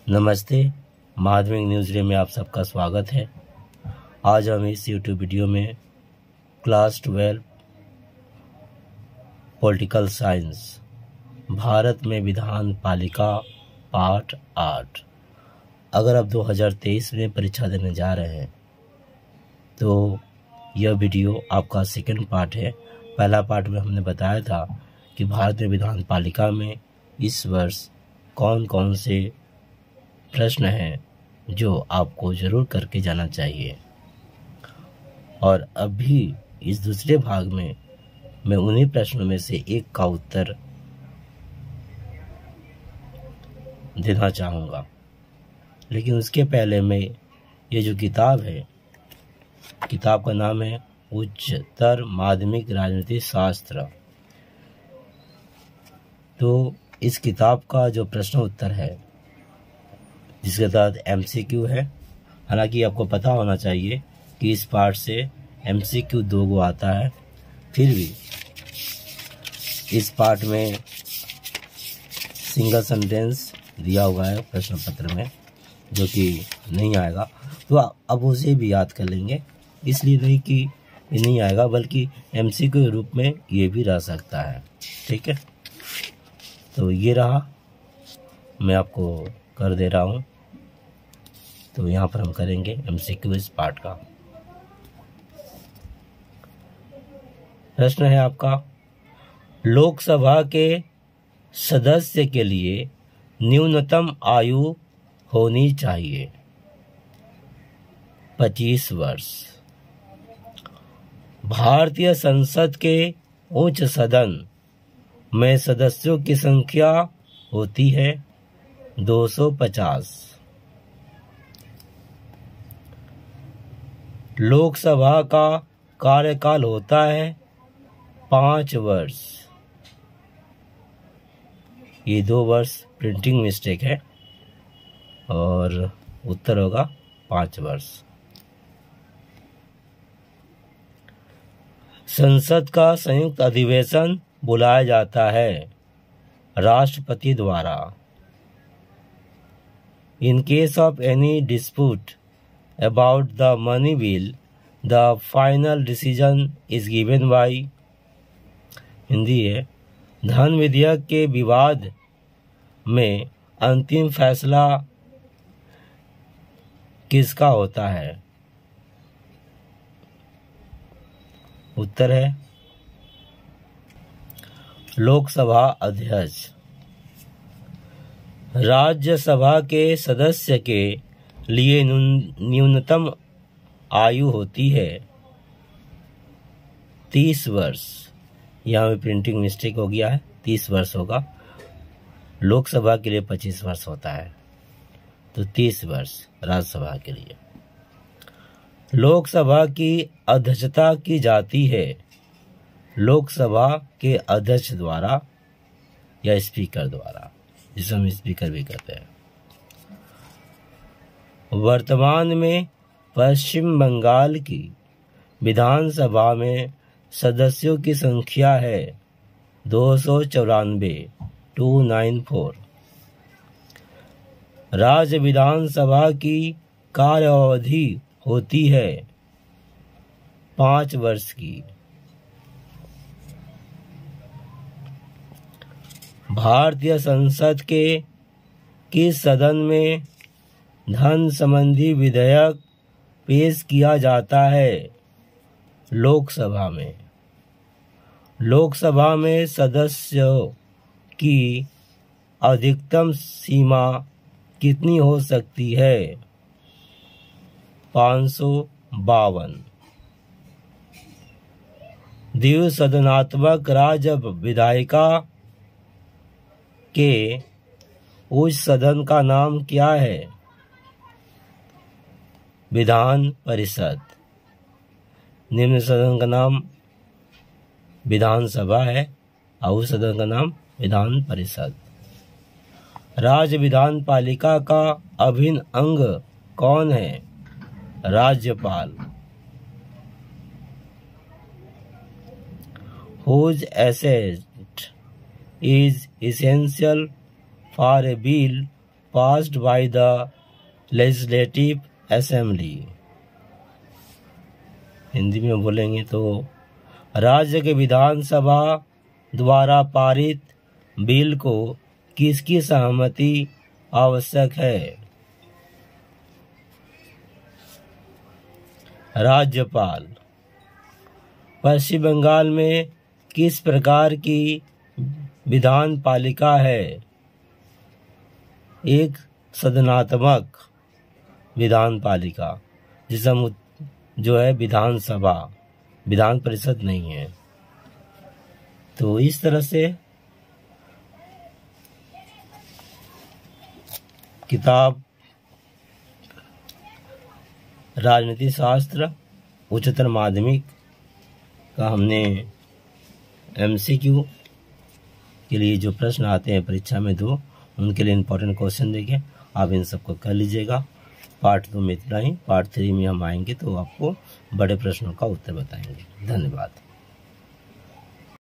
नमस्ते, माध्यमिक news day में आप सबका स्वागत है। आज हम इस यूट्यूब वीडियो में क्लास 12 पॉलिटिकल साइंस भारत में विधान पालिका पार्ट 8। अगर आप 2023 में परीक्षा देने जा रहे हैं तो यह वीडियो आपका सेकंड पार्ट है। पहला पार्ट में हमने बताया था कि भारत में विधान पालिका में इस वर्ष कौन कौन से प्रश्न हैं जो आपको जरूर करके जाना चाहिए। और अभी इस दूसरे भाग में मैं उन्हीं प्रश्नों में से एक का उत्तर देना चाहूँगा, लेकिन उसके पहले मैं ये जो किताब है, किताब का नाम है उच्चतर माध्यमिक राजनीति शास्त्र। तो इस किताब का जो प्रश्न उत्तर है जिसके तहत MCQ है, हालांकि आपको पता होना चाहिए कि इस पार्ट से MCQ 2 गो आता है, फिर भी इस पार्ट में सिंगल सेंटेंस दिया हुआ है प्रश्न पत्र में जो कि नहीं आएगा, तो अब उसे भी याद कर लेंगे। इसलिए नहीं कि ये नहीं आएगा, बल्कि MCQ के रूप में ये भी रह सकता है। ठीक है, तो ये रहा, मैं आपको कर दे रहा हूँ। तो यहाँ पर हम करेंगे MCQ इस पार्ट का। प्रश्न है आपका, लोकसभा के सदस्य के लिए न्यूनतम आयु होनी चाहिए 25 वर्ष। भारतीय संसद के उच्च सदन में सदस्यों की संख्या होती है 250। लोकसभा का कार्यकाल होता है 5 वर्ष। ये 2 वर्ष प्रिंटिंग मिस्टेक है और उत्तर होगा 5 वर्ष। संसद का संयुक्त अधिवेशन बुलाया जाता है राष्ट्रपति द्वारा। In case of any dispute about the money bill, the final decision is given by। Hindi है, धन विधेयक के विवाद में अंतिम फैसला किसका होता है? उत्तर है लोकसभा अध्यक्ष। राज्यसभा के सदस्य के लिए न्यूनतम आयु होती है 30 वर्ष। यहाँ में प्रिंटिंग मिस्टेक हो गया है, 30 वर्ष होगा। लोकसभा के लिए 25 वर्ष होता है, तो 30 वर्ष राज्यसभा के लिए। लोकसभा की अध्यक्षता की जाती है लोकसभा के अध्यक्ष द्वारा या स्पीकर द्वारा, जिसे हम स्पीकर भी कहते हैं। वर्तमान में पश्चिम बंगाल की विधानसभा में सदस्यों की संख्या है 294। राज्य विधानसभा की कार्यावधि होती है 5 वर्ष की। भारतीय संसद के किस सदन में धन संबंधी विधेयक पेश किया जाता है? लोकसभा में। लोकसभा में सदस्यों की अधिकतम सीमा कितनी हो सकती है? 552। द्विसदनात्मक राज्य विधायिका के उच्च सदन का नाम क्या है? विधान परिषद। निम्न सदन का नाम विधानसभा है और उस सदन का नाम विधान परिषद। राज्य विधान पालिका का अभिन्न अंग कौन है? राज्यपाल। whose assent is essential for a bill passed by the legislative assembly। Hindi में बोलेंगे तो राज्य के विधानसभा द्वारा पारित बिल को किसकी सहमति आवश्यक है? राज्यपाल। पश्चिम बंगाल में किस प्रकार की विधान पालिका है? एक सदनात्मक विधान पालिका, जिसम जो है विधानसभा, विधान परिषद नहीं है। तो इस तरह से किताब राजनीति शास्त्र उच्चतर माध्यमिक का हमने MCQ के लिए जो प्रश्न आते हैं परीक्षा में 2, उनके लिए इम्पोर्टेंट क्वेश्चन देखे, आप इन सबको कर लीजिएगा। पार्ट 2 में इतना ही, पार्ट 3 में हम आएंगे तो आपको बड़े प्रश्नों का उत्तर बताएंगे। धन्यवाद।